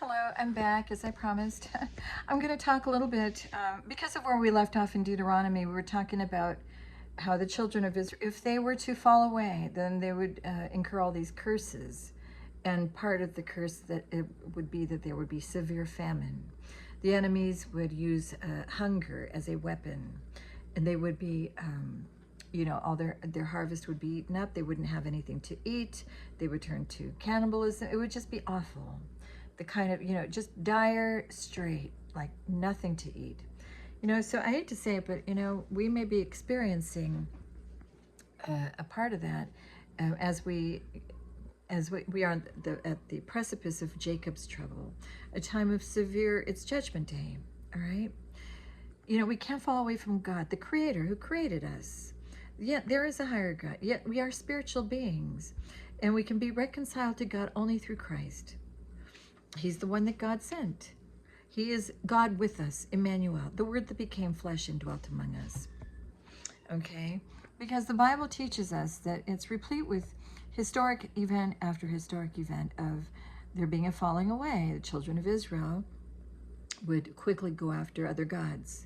Hello, I'm back as I promised. I'm going to talk a little bit because of where we left off in Deuteronomy. We were talking about how the children of Israel, if they were to fall away, then they would incur all these curses. And part of the curse that it would be that there would be severe famine. The enemies would use hunger as a weapon, and they would be all their harvest would be eaten up. They wouldn't have anything to eat. They would turn to cannibalism. It would just be awful. The kind of, just dire straight, like nothing to eat. So I hate to say it, but, we may be experiencing a part of that as we are at the precipice of Jacob's trouble, a time of severe, it's judgment day, all right? We can't fall away from God, the creator who created us. Yet there is a higher God, yet we are spiritual beings, and we can be reconciled to God only through Christ. He's the one that God sent. He is God with us, Emmanuel, the word that became flesh and dwelt among us. Okay? Because the Bible teaches us that it's replete with historic event after historic event of there being a falling away. The children of Israel would quickly go after other gods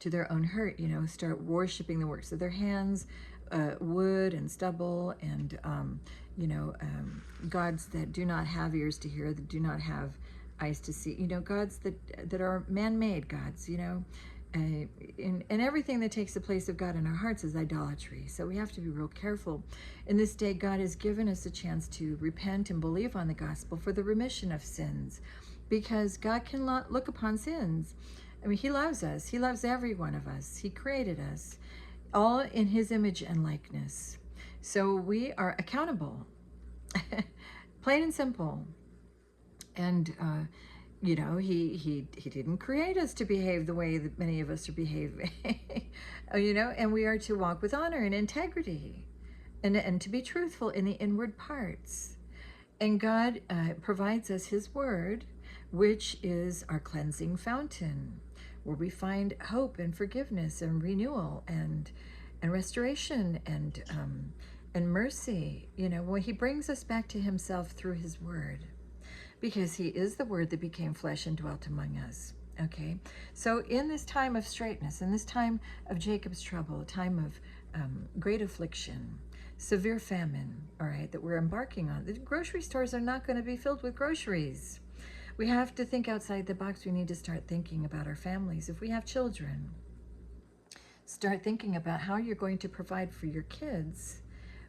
to their own hurt, start worshiping the works of their hands, wood and stubble, and gods that do not have ears to hear, that do not have eyes to see, gods that are man-made gods, and everything that takes the place of God in our hearts is idolatry. So we have to be real careful. In this day, God has given us a chance to repent and believe on the gospel for the remission of sins, because God cannot look upon sins. I mean, he loves us. He loves every one of us. He created us all in his image and likeness. So we are accountable, plain and simple. And, he didn't create us to behave the way that many of us are behaving, and we are to walk with honor and integrity and to be truthful in the inward parts. And God provides us his word, which is our cleansing fountain, where we find hope and forgiveness and renewal and restoration and mercy, when he brings us back to himself through his word, because he is the word that became flesh and dwelt among us. Okay, so in this time of straightness, in this time of Jacob's trouble, a time of great affliction, severe famine, all right, that we're embarking on, the grocery stores are not going to be filled with groceries. We have to think outside the box. We need to start thinking about our families. If we have children, start thinking about how you're going to provide for your kids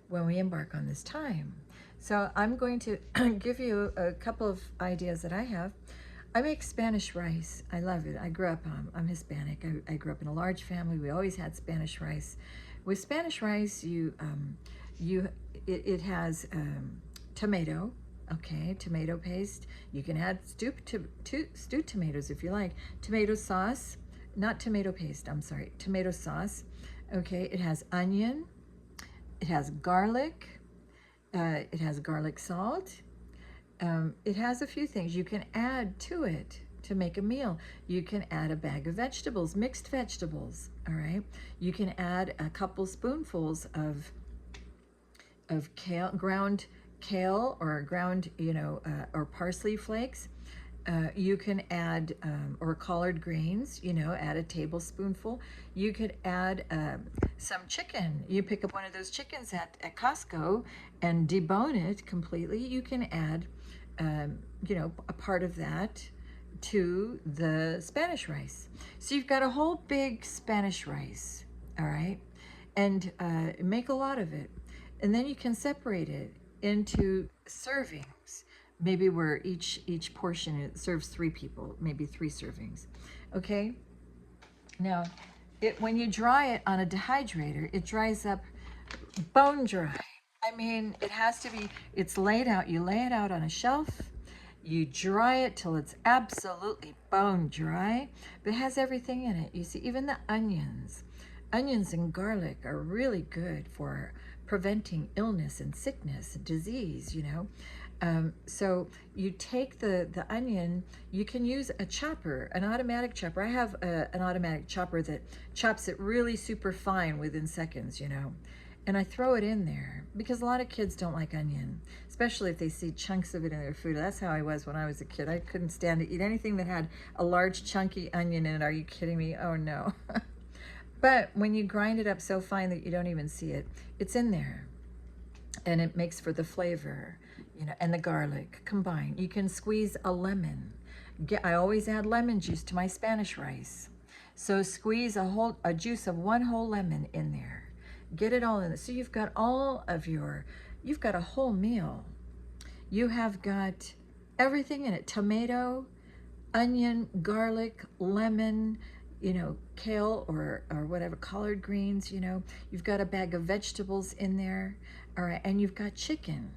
when we embark on this time. So I'm going to give you a couple of ideas that I have. I make Spanish rice. I love it. I grew up, I'm Hispanic. I grew up in a large family. We always had Spanish rice. With Spanish rice, it has tomato, okay, tomato paste. You can add stewed tomatoes if you like. Tomato sauce, not tomato paste, I'm sorry, tomato sauce. Okay, it has onion, it has garlic, it has garlic salt. It has a few things you can add to it to make a meal. You can add a bag of vegetables, mixed vegetables, all right? You can add a couple spoonfuls of kale, ground kale, or ground, or parsley flakes. You can add, or collard greens, add a tablespoonful. You could add some chicken. You pick up one of those chickens at Costco and debone it completely. You can add, a part of that to the Spanish rice. So you've got a whole big Spanish rice, all right? And make a lot of it. And then you can separate it into servings, maybe where each portion it serves 3 people, maybe 3 servings. Okay, now when you dry it on a dehydrator, it dries up bone dry. I mean, it has to be, it's laid out, you lay it out on a shelf, you dry it till it's absolutely bone dry, but it has everything in it. You see, even the onions and garlic are really good for preventing illness and sickness and disease, so you take the onion, you can use a chopper, an automatic chopper. I have an automatic chopper that chops it really super fine within seconds, and I throw it in there because a lot of kids don't like onion, especially if they see chunks of it in their food. That's how I was when I was a kid. I couldn't stand to eat anything that had a large chunky onion in it. Are you kidding me? Oh no. But when you grind it up so fine that you don't even see it, it's in there, and it makes for the flavor, you know, and the garlic combined. You can squeeze a lemon. I always add lemon juice to my Spanish rice. So squeeze a juice of one whole lemon in there. Get it all in there. So you've got you've got a whole meal. You have got everything in it. Tomato, onion, garlic, lemon, you know, kale or whatever, collard greens, you know. You've got a bag of vegetables in there, all right, and you've got chicken.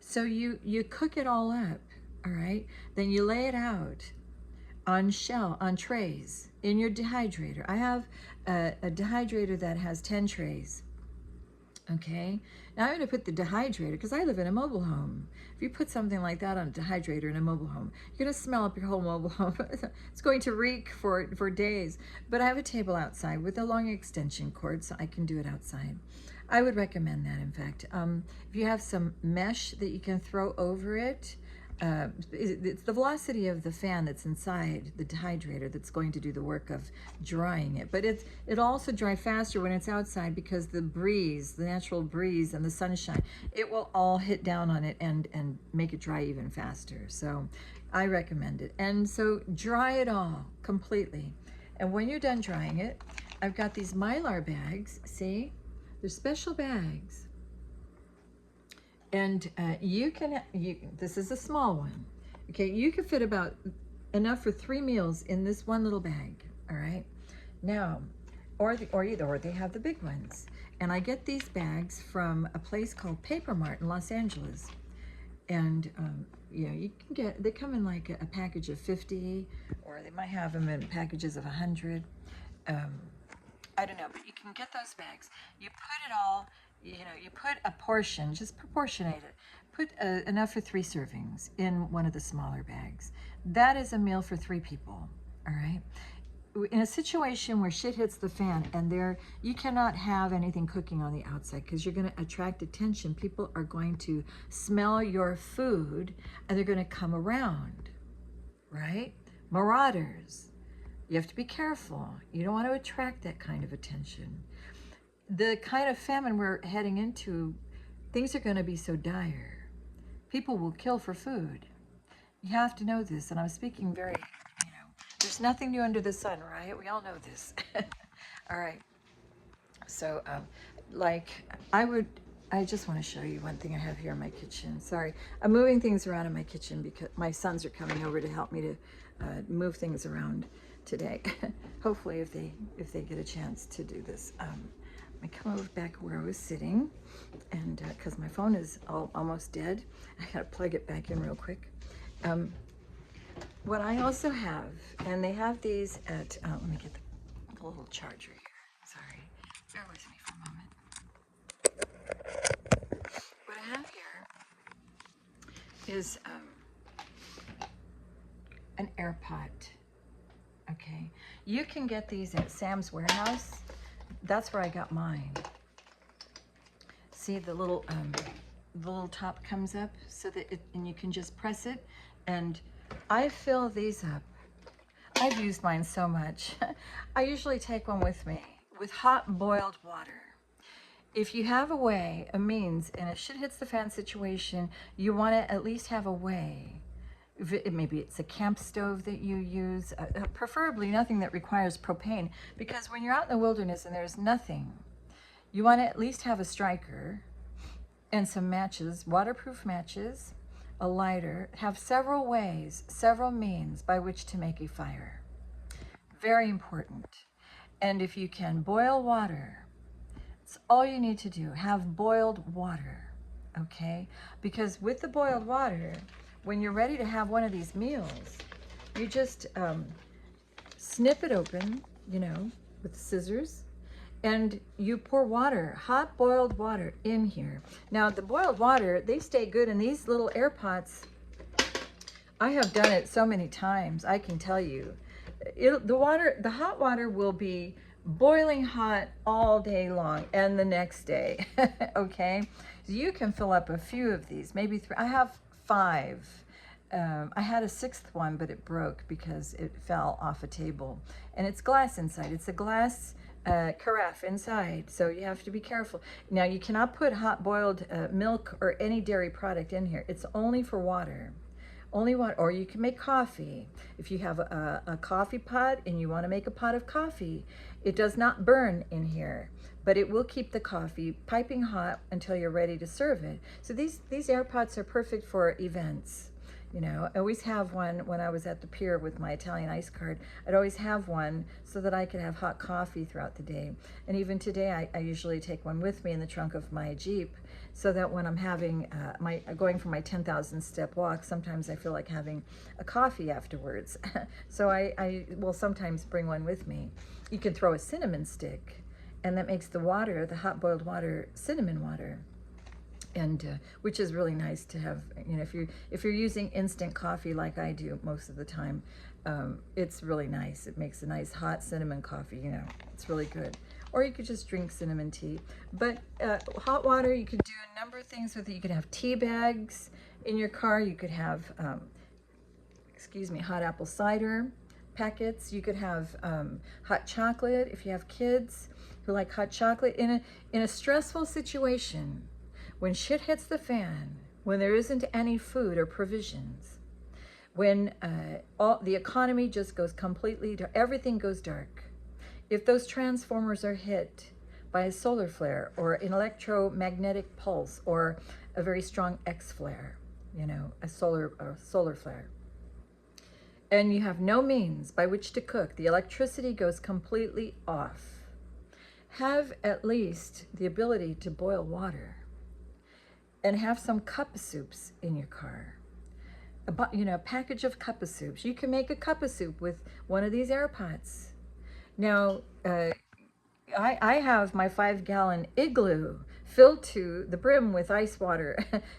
So you cook it all up, all right? Then you lay it out on trays in your dehydrator. I have a dehydrator that has 10 trays. Okay, now I'm going to put the dehydrator, because I live in a mobile home. If you put something like that on a dehydrator in a mobile home, you're going to smell up your whole mobile home. It's going to reek for days. But I have a table outside with a long extension cord, so I can do it outside. I would recommend that, in fact. If you have some mesh that you can throw over it, it's the velocity of the fan that's inside the dehydrator that's going to do the work of drying it. But it'll also dry faster when it's outside, because the breeze, the natural breeze and the sunshine, it will all hit down on it and make it dry even faster. So I recommend it. And so dry it all completely. And when you're done drying it, I've got these Mylar bags. See, they're special bags. And this is a small one. Okay, you can fit about enough for 3 meals in this one little bag. All right. Now, or they have the big ones. And I get these bags from a place called Paper Mart in Los Angeles. And you know, you can they come in like a package of 50, or they might have them in packages of 100. I don't know, but you can get those bags. You put it all. You know, you put a portion, just proportionate it. Put enough for 3 servings in one of the smaller bags. That is a meal for 3 people, all right? In a situation where shit hits the fan and you cannot have anything cooking on the outside, because you're going to attract attention. People are going to smell your food and they're going to come around, right? Marauders. You have to be careful. You don't want to attract that kind of attention. The kind of famine we're heading into, things are going to be so dire. People will kill for food. You have to know this, and I'm speaking very, you know, there's nothing new under the sun, right? We all know this. All right. So, I just want to show you one thing I have here in my kitchen. Sorry, I'm moving things around in my kitchen because my sons are coming over to help me to move things around today. Hopefully, if they get a chance to do this. I come over back where I was sitting, and because my phone is almost dead, I gotta plug it back in real quick. What I also have, and they have these at, let me get the little charger here. Sorry, bear with me for a moment. What I have here is an air pot. Okay, you can get these at Sam's Warehouse. That's where I got mine. See, the little top comes up so that and you can just press it. And I fill these up. I've used mine so much. I usually take one with me with hot boiled water. If you have a means, and if shit hits the fan situation, you want to at least have a way. Maybe it's a camp stove that you use, preferably nothing that requires propane, because when you're out in the wilderness and there's nothing, you want to at least have a striker and some matches, waterproof matches, a lighter, have several ways, several means by which to make a fire. Very important. And if you can boil water, it's all you need to do. Have boiled water, okay? Because with the boiled water, when you're ready to have one of these meals, you just snip it open, you know, with the scissors, and you pour water, hot boiled water in here. Now, the boiled water, they stay good in these little air pots. I have done it so many times, I can tell you. The hot water will be boiling hot all day long and the next day. Okay, you can fill up a few of these, maybe 3. I have 5. I had a 6th one, but it broke because it fell off a table, and it's glass inside. It's a glass carafe inside, so you have to be careful. Now, you cannot put hot boiled milk or any dairy product in here. It's only for water. Only water. Or you can make coffee. If you have a coffee pot and you want to make a pot of coffee, it does not burn in here, but it will keep the coffee piping hot until you're ready to serve it. So these air pots are perfect for events. You know, I always have one when I was at the pier with my Italian ice card. I'd always have one so that I could have hot coffee throughout the day. And even today, I usually take one with me in the trunk of my Jeep, so that when I'm having going for my 10,000 step walk, sometimes I feel like having a coffee afterwards. So I will sometimes bring one with me. You can throw a cinnamon stick, and that makes the water, the hot boiled water, cinnamon water. And which is really nice to have. You know, if you're using instant coffee like I do most of the time, it's really nice. It makes a nice hot cinnamon coffee. You know, it's really good. Or you could just drink cinnamon tea. But hot water, you could do a number of things with it. You could have tea bags in your car. You could have, hot apple cider packets. You could have hot chocolate if you have kids who like hot chocolate. In a stressful situation, when shit hits the fan, when there isn't any food or provisions, when the economy just goes completely, everything goes dark. If those transformers are hit by a solar flare or an electromagnetic pulse or a very strong X flare, you know, a solar flare, and you have no means by which to cook, the electricity goes completely off, have at least the ability to boil water. And have some cup of soups in your car. A package of cup of soups. You can make a cup of soup with one of these air pots. Now, I have my 5-gallon igloo filled to the brim with ice water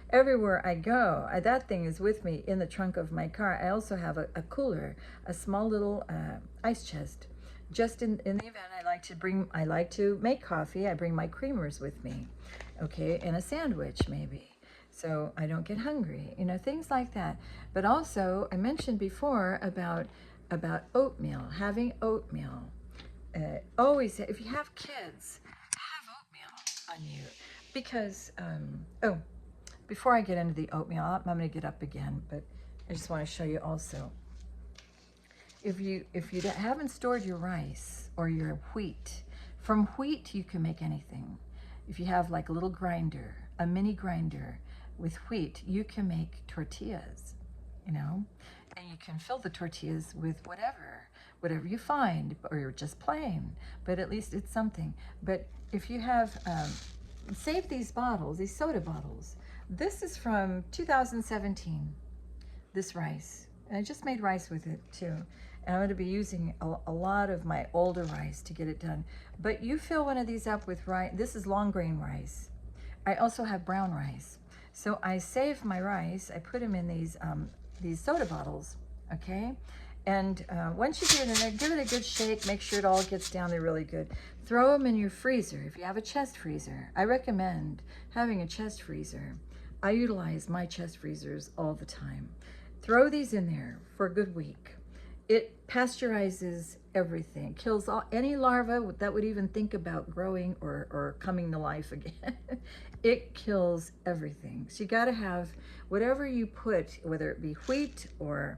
everywhere I go. That thing is with me in the trunk of my car. I also have a cooler, a small little ice chest. Just in the event I like to make coffee, I bring my creamers with me, okay, and a sandwich maybe, so I don't get hungry, you know, things like that. But also, I mentioned before about oatmeal, having oatmeal. Always, if you have kids, have oatmeal on you, because, before I get into the oatmeal, I'm going to get up again, but I just want to show you also. If you haven't stored your rice or your wheat, from wheat you can make anything. If you have like a little grinder, a mini grinder with wheat, you can make tortillas, you know, and you can fill the tortillas with whatever you find, or just plain, but at least it's something. But if you have, save these bottles, these soda bottles. This is from 2017, this rice. And I just made rice with it too. And I'm going to be using a lot of my older rice to get it done. But you fill one of these up with rice. This is long grain rice. I also have brown rice. So I save my rice. I put them in these soda bottles, okay? And once you do it, give it a good shake. Make sure it all gets down there really good. Throw them in your freezer. If you have a chest freezer, I recommend having a chest freezer. I utilize my chest freezers all the time. Throw these in there for a good week. It pasteurizes everything, kills any larva that would even think about growing or coming to life again. It kills everything. So you got to have whatever you put, whether it be wheat or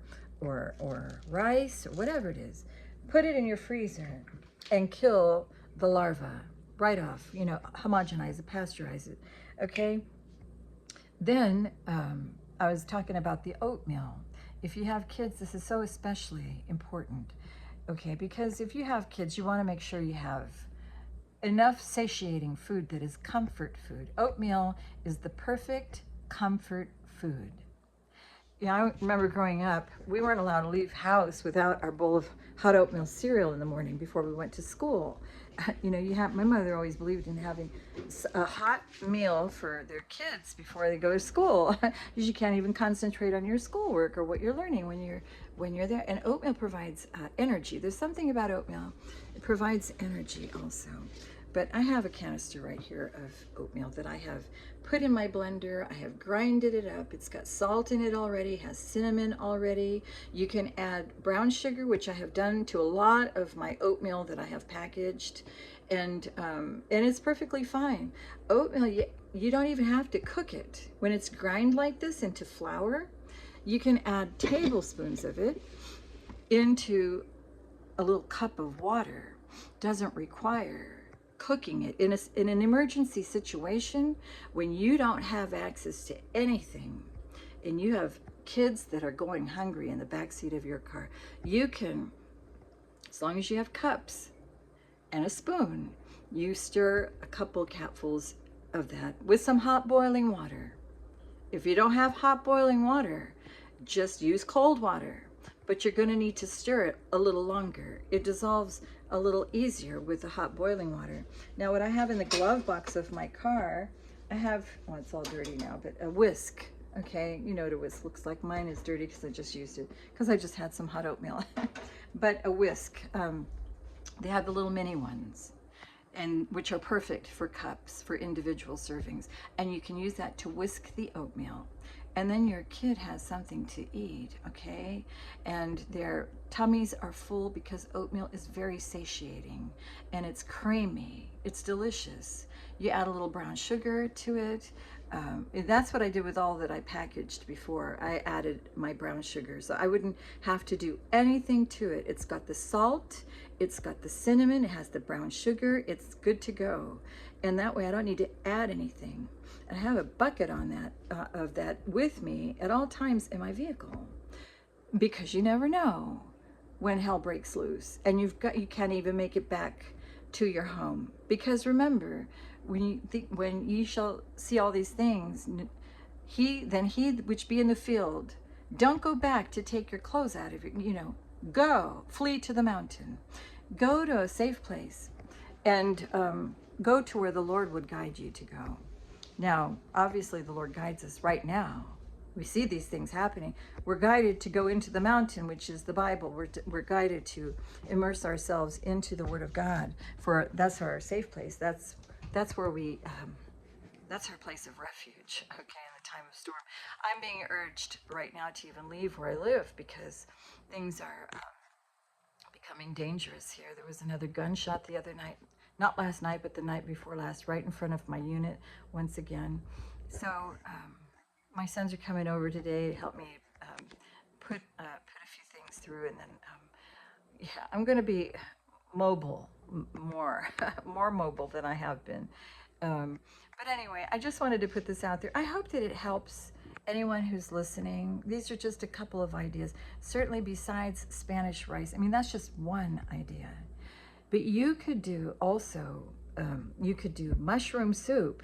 rice or whatever it is, put it in your freezer and kill the larva right off. You know, homogenize it, pasteurize it. Okay. Then I was talking about the oatmeal. If you have kids, this is so especially important, okay? Because if you have kids, you want to make sure you have enough satiating food that is comfort food. Oatmeal is the perfect comfort food. Yeah, I remember growing up, we weren't allowed to leave house without our bowl of hot oatmeal cereal in the morning before we went to school. My mother always believed in having a hot meal for their kids before they go to school, because you can't even concentrate on your schoolwork or what you're learning when you're there. And oatmeal provides energy. There's something about oatmeal; it provides energy also. But I have a canister right here of oatmeal that I have put in my blender. I have grinded it up. It's got salt in it already, has cinnamon already. You can add brown sugar, which I have done to a lot of my oatmeal that I have packaged, and it's perfectly fine. Oatmeal, you don't even have to cook it. When it's grind like this into flour, you can add tablespoons of it into a little cup of water. Doesn't require cooking it. In an emergency situation, when you don't have access to anything and you have kids that are going hungry in the back seat of your car, you can, as long as you have cups and a spoon, you stir a couple capfuls of that with some hot boiling water. If you don't have hot boiling water, just use cold water, but you're going to need to stir it a little longer. It dissolves a little easier with the hot boiling water. Now, what I have in the glove box of my car, I have, well, it's all dirty now, but a whisk. Okay, you know what a whisk looks like. Mine is dirty because I just used it, because I just had some hot oatmeal. But a whisk, they have the little mini ones, and which are perfect for cups, for individual servings. And you can use that to whisk the oatmeal. And then your kid has something to eat, okay? And their tummies are full because oatmeal is very satiating and it's creamy. It's delicious. You add a little brown sugar to it. That's what I did with all that I packaged before. I added my brown sugar, so I wouldn't have to do anything to it. It's got the salt, it's got the cinnamon, it has the brown sugar. It's good to go. And that way I don't need to add anything. And I have a bucket on that of that with me at all times in my vehicle, because you never know when hell breaks loose and you can't even make it back to your home. Because remember, when ye shall see all these things, he which be in the field, don't go back to take your clothes out of it. Go, flee to the mountain, go to a safe place, and go to where the Lord would guide you to go. Now, obviously, the Lord guides us right now. We see these things happening. We're guided to go into the mountain, which is the Bible. We're guided to immerse ourselves into the Word of God. That's our safe place. That's where that's our place of refuge. Okay, in the time of storm. I'm being urged right now to even leave where I live because things are becoming dangerous here. There was another gunshot the other night. Not last night, but the night before last, right in front of my unit once again. So my sons are coming over today to help me put a few things through, and then I'm going to be mobile, more mobile than I have been. But anyway, I just wanted to put this out there. I hope that it helps anyone who's listening. These are just a couple of ideas. Certainly, besides Spanish rice, I mean, that's just one idea. But you could do also, you could do mushroom soup.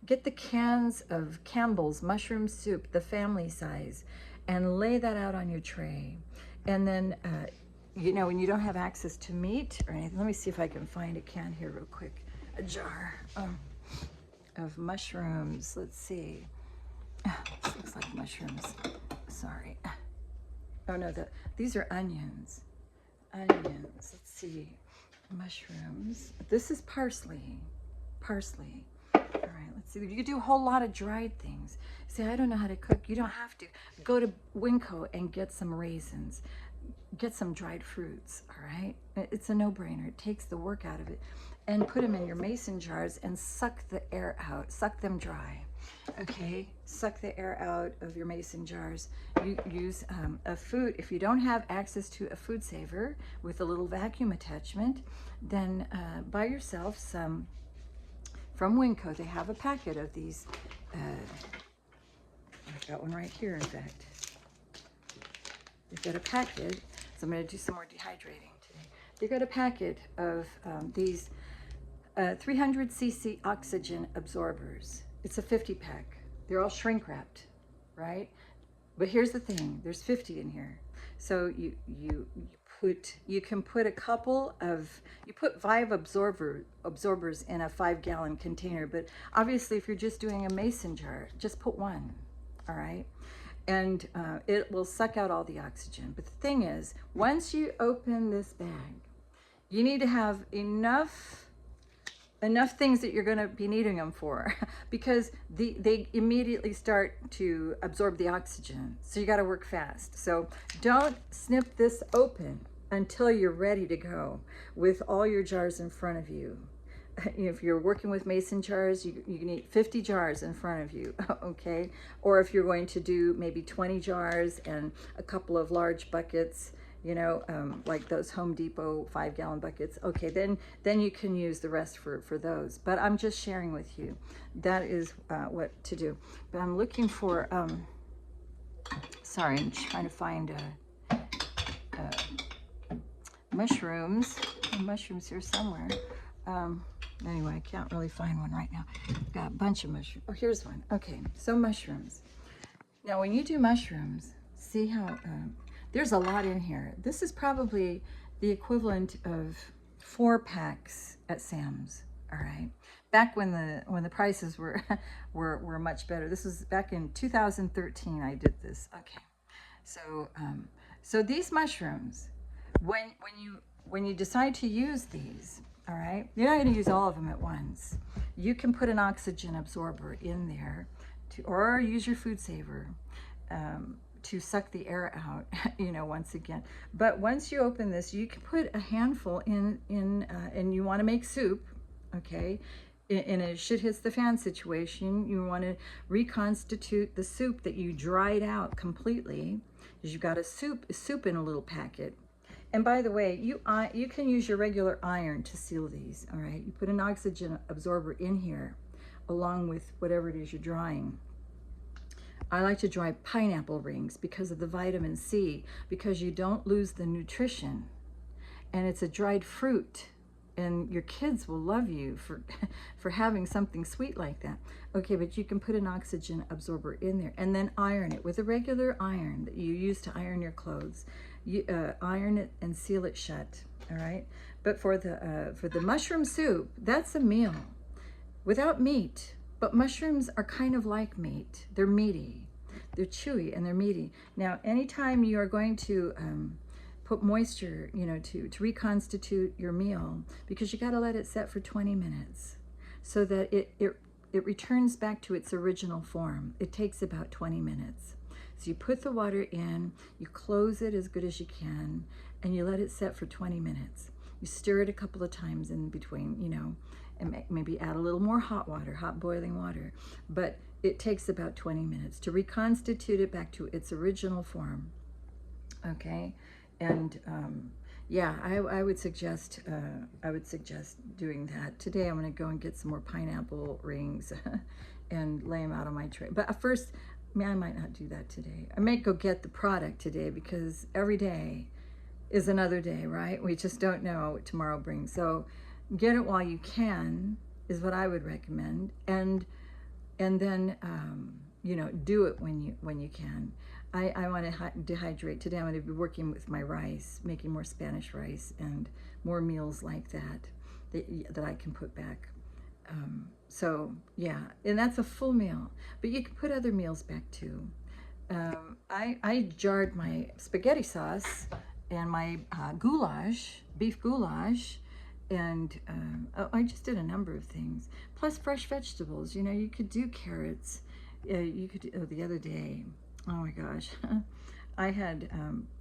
Get the cans of Campbell's mushroom soup, the family size, and lay that out on your tray. And then, when you don't have access to meat or anything, let me see if I can find a can here real quick. A jar of mushrooms. Let's see. This looks like mushrooms. Sorry. Oh no, these are onions. Onions. Let's see. Mushrooms. This is parsley. Parsley. All right, let's see. You could do a whole lot of dried things. Say, I don't know how to cook. You don't have to. Go to Winco and get some raisins. Get some dried fruits, all right? It's a no-brainer. It takes the work out of it. And put them in your mason jars and suck the air out. Suck them dry. Okay, suck the air out of your mason jars. You use a food, if you don't have access to a food saver with a little vacuum attachment, then buy yourself some from Winco. They have a packet of these. I've got one right here, in fact. They've got a packet, so I'm going to do some more dehydrating today. They've got a packet of these 300cc oxygen absorbers. It's a 50 pack. They're all shrink wrapped, right? But here's the thing, there's 50 in here. So you can put a couple of, you put 5 absorbers in a 5-gallon container, but obviously if you're just doing a mason jar, just put one, all right? And it will suck out all the oxygen. But the thing is, once you open this bag, you need to have enough things that you're going to be needing them for, because they immediately start to absorb the oxygen. So you got to work fast. So don't snip this open until you're ready to go with all your jars in front of you. If you're working with mason jars, you need 50 jars in front of you, okay? Or if you're going to do maybe 20 jars and a couple of large buckets, you know, like those Home Depot 5-gallon buckets, okay, then you can use the rest for those. But I'm just sharing with you. That is what to do. But I'm looking for, sorry, I'm trying to find mushrooms. Mushrooms here somewhere. Anyway, I can't really find one right now. Got a bunch of mushrooms. Oh, here's one. Okay, so mushrooms. Now, when you do mushrooms, see how there's a lot in here. This is probably the equivalent of 4 packs at Sam's. All right, back when the prices were were much better. This was back in 2013. I did this. Okay, so so these mushrooms, when you decide to use these, all right, you're not going to use all of them at once. You can put an oxygen absorber in there, or use your food saver to suck the air out, you know, once again. But once you open this, you can put a handful in and you want to make soup, okay? In a shit hits the fan situation, you want to reconstitute the soup that you dried out completely, because you've got a soup in a little packet. And by the way, you can use your regular iron to seal these, all right? You put an oxygen absorber in here along with whatever it is you're drying. I like to dry pineapple rings because of the vitamin C, because you don't lose the nutrition. And it's a dried fruit, and your kids will love you for having something sweet like that. Okay, but you can put an oxygen absorber in there and then iron it with a regular iron that you use to iron your clothes. You iron it and seal it shut, all right? But for the mushroom soup, that's a meal without meat. But mushrooms are kind of like meat. They're meaty, they're chewy, and they're meaty. Now, anytime you are going to put moisture, you know, to reconstitute your meal, because you got to let it set for 20 minutes so that it returns back to its original form. It takes about 20 minutes. So you put the water in, you close it as good as you can, and you let it set for 20 minutes. You stir it a couple of times in between, you know, and maybe add a little more hot water, hot boiling water. But it takes about 20 minutes to reconstitute it back to its original form. Okay, and yeah, I would suggest doing that. Today I'm going to go and get some more pineapple rings and lay them out on my tray. But first, I might not do that today. I may go get the product today, because every day is another day, right? We just don't know what tomorrow brings. So get it while you can is what I would recommend, and then you know, do it when you can. I want to dehydrate today. I'm going to be working with my rice, making more Spanish rice and more meals like that I can put back. So yeah, and that's a full meal, but you can put other meals back too. I jarred my spaghetti sauce and my goulash, beef goulash, and I just did a number of things. Plus fresh vegetables, you know, you could do carrots. You could do, the other day, oh my gosh, I had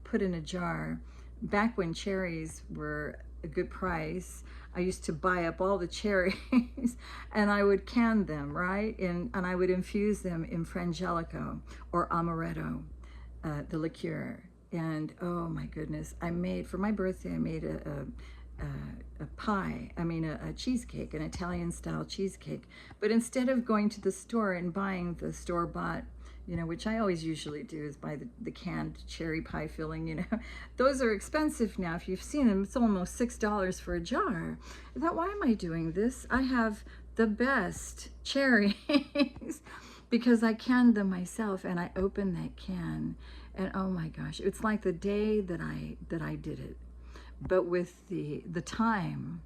put in a jar, back when cherries were a good price, I used to buy up all the cherries and I would can them, right? And I would infuse them in Frangelico or Amaretto, the liqueur. And oh my goodness, for my birthday, I made a pie, a cheesecake, an Italian style cheesecake. But instead of going to the store and buying the store-bought, you know, which I always usually do, is buy the canned cherry pie filling, you know. Those are expensive now. If you've seen them, it's almost $6 for a jar. I thought, why am I doing this? I have the best cherries because I canned them myself, and I opened that can, and oh my gosh, it's like the day that I did it, but with the time,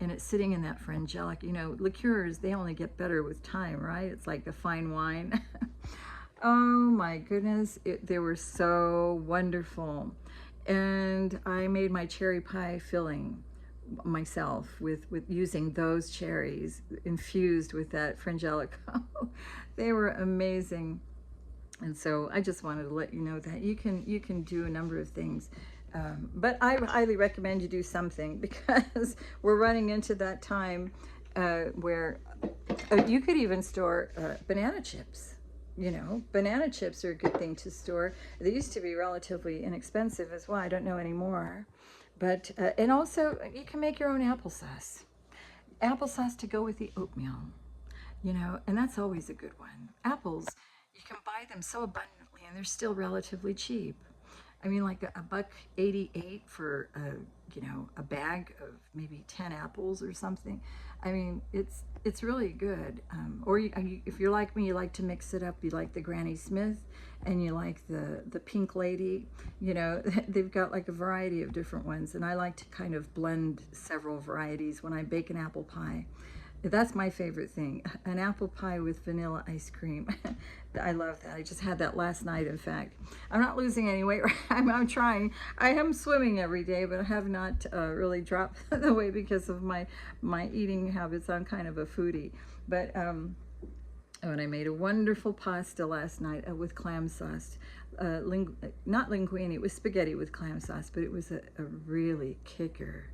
and it's sitting in that frangelic, you know, liqueurs, they only get better with time, right? It's like the fine wine. Oh my goodness, they were so wonderful. And I made my cherry pie filling myself with using those cherries infused with that frangelico. They were amazing. And so I just wanted to let you know that you can do a number of things. But I highly recommend you do something, because we're running into that time where you could even store banana chips. You know, banana chips are a good thing to store. They used to be relatively inexpensive as well. I don't know anymore. But, and also you can make your own applesauce. Applesauce to go with the oatmeal, you know, and that's always a good one. Apples, you can buy them so abundantly, and they're still relatively cheap. I mean, like a $1.88 for you know, a bag of maybe 10 apples or something. I mean, it's really good. Or if you're like me, you like to mix it up. You like the Granny Smith, and you like the Pink Lady. You know, they've got like a variety of different ones, and I like to kind of blend several varieties when I bake an apple pie. That's my favorite thing, an apple pie with vanilla ice cream. I love that. I just had that last night, in fact. I'm not losing any weight. I'm trying. I am swimming every day, but I have not really dropped the weight because of my eating habits. I'm kind of a foodie. But and I made a wonderful pasta last night with clam sauce. Not linguine, it was spaghetti with clam sauce, but it was a really kicker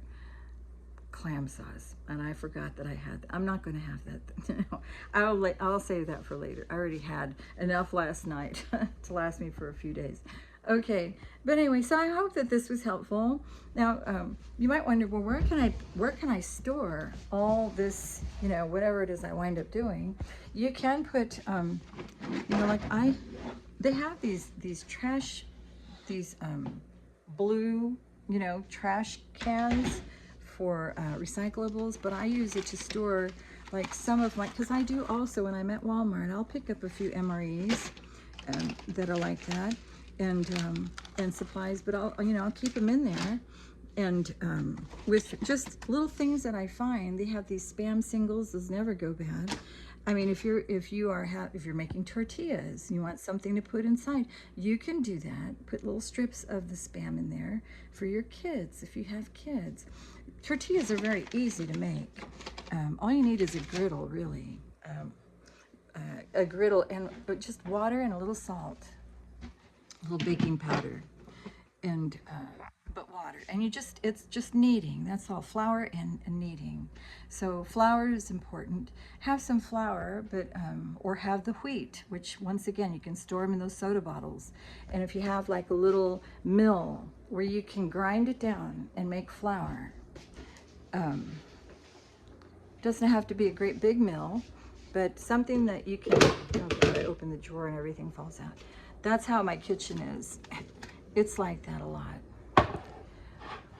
clam sauce, and I forgot that I had that. I'm not going to have that. I'll save that for later. I already had enough last night to last me for a few days. Okay, but anyway, so I hope that this was helpful. Now, you might wonder, well, where can I store all this, you know, whatever it is I wind up doing? You can put, you know, like they have these blue, you know, trash cans for recyclables, but I use it to store like some of my, because I do also, when I'm at Walmart, I'll pick up a few MREs that are like that, and supplies, but I'll keep them in there, and with just little things that I find. They have these spam singles; those never go bad. I mean, if you're making tortillas, you want something to put inside, you can do that. Put little strips of the spam in there for your kids, if you have kids. Tortillas are very easy to make. All you need is a griddle, really. A griddle, but just water and a little salt, a little baking powder, and but water. And it's just kneading. That's all, flour and kneading. So flour is important. Have some flour, but or have the wheat, which once again you can store them in those soda bottles. And if you have like a little mill where you can grind it down and make flour. Doesn't have to be a great big mill, but something that you can, oh God, I open the drawer and everything falls out. That's how my kitchen is. It's like that a lot.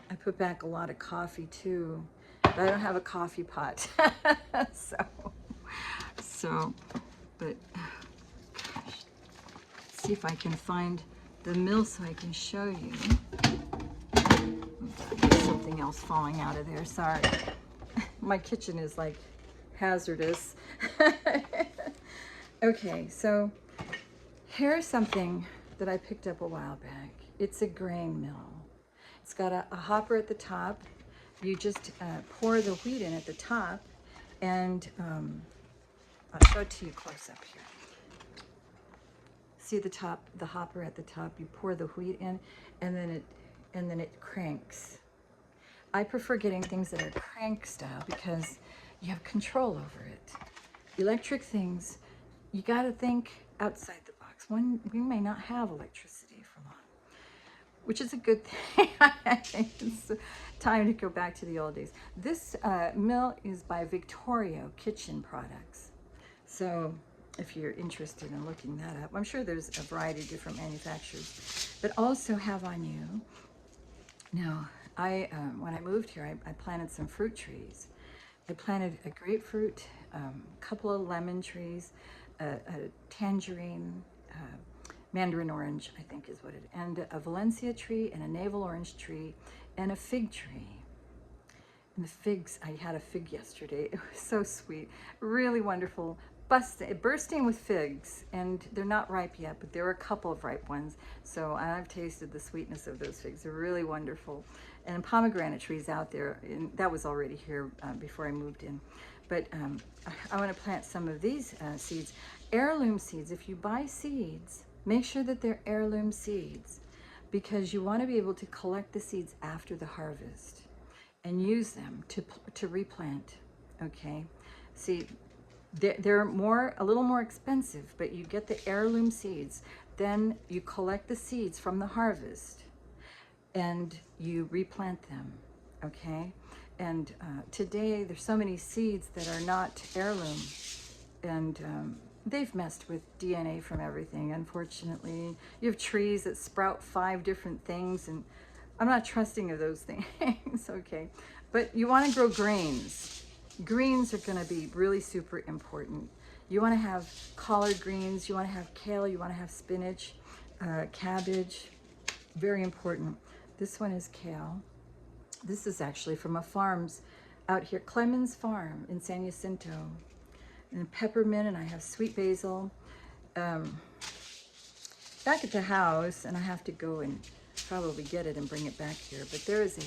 I put back a lot of coffee too, but I don't have a coffee pot. But gosh, see if I can find the mill so I can show you. There's something else falling out of there, sorry. My kitchen is like hazardous. Okay, so here's something that I picked up a while back. It's a grain mill. It's got a hopper at the top. You just pour the wheat in at the top, and I'll show it to you close up here. See the hopper at the top. You pour the wheat in, and then it cranks. I prefer getting things that are crank style because you have control over it. Electric things, you got to think outside the box. We may not have electricity for long, which is a good thing. It's time to go back to the old days. This mill is by Victorio Kitchen Products. So if you're interested in looking that up, I'm sure there's a variety of different manufacturers, but also have on you. Now, when I moved here, I planted some fruit trees. I planted a grapefruit, a couple of lemon trees, a tangerine, mandarin orange, I think is what it, and a Valencia tree, and a navel orange tree, and a fig tree. And the figs, I had a fig yesterday. It was so sweet, really wonderful, bursting with figs, and they're not ripe yet, but there are a couple of ripe ones. So I've tasted the sweetness of those figs. They're really wonderful. And pomegranate trees out there, and that was already here before I moved in. But I want to plant some of these seeds. Heirloom seeds, if you buy seeds, make sure that they're heirloom seeds, because you want to be able to collect the seeds after the harvest and use them to replant, okay? See, they're a little more expensive, but you get the heirloom seeds, then you collect the seeds from the harvest and you replant them, okay? And today there's so many seeds that are not heirloom, and they've messed with DNA from everything, unfortunately. You have trees that sprout 5 different things, and I'm not trusting of those things, okay? But you want to grow greens. Greens are going to be really super important. You want to have collard greens, you want to have kale, you want to have spinach, cabbage, very important. This one is kale. This is actually from a farm's out here, Clemens Farm in San Jacinto. And peppermint, and I have sweet basil. Back at the house, and I have to go and probably get it and bring it back here, but there is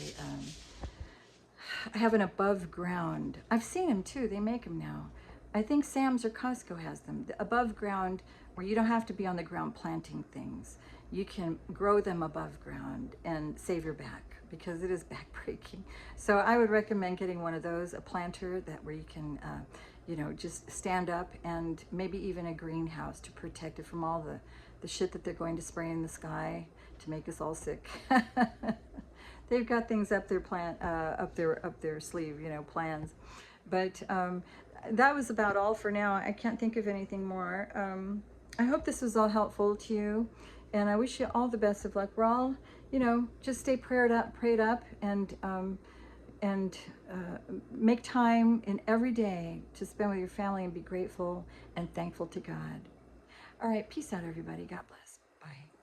I have an above ground. I've seen them too, they make them now. I think Sam's or Costco has them. The above ground, where you don't have to be on the ground planting things. You can grow them above ground and save your back, because it is backbreaking. So I would recommend getting one of those, a planter where you can, you know, just stand up, and maybe even a greenhouse to protect it from all the shit that they're going to spray in the sky to make us all sick. They've got things up their sleeve, you know, plans. But that was about all for now. I can't think of anything more. I hope this was all helpful to you, and I wish you all the best of luck. We're all, you know, just stay prayed up, and make time in every day to spend with your family and be grateful and thankful to God. All right, peace out, everybody. God bless.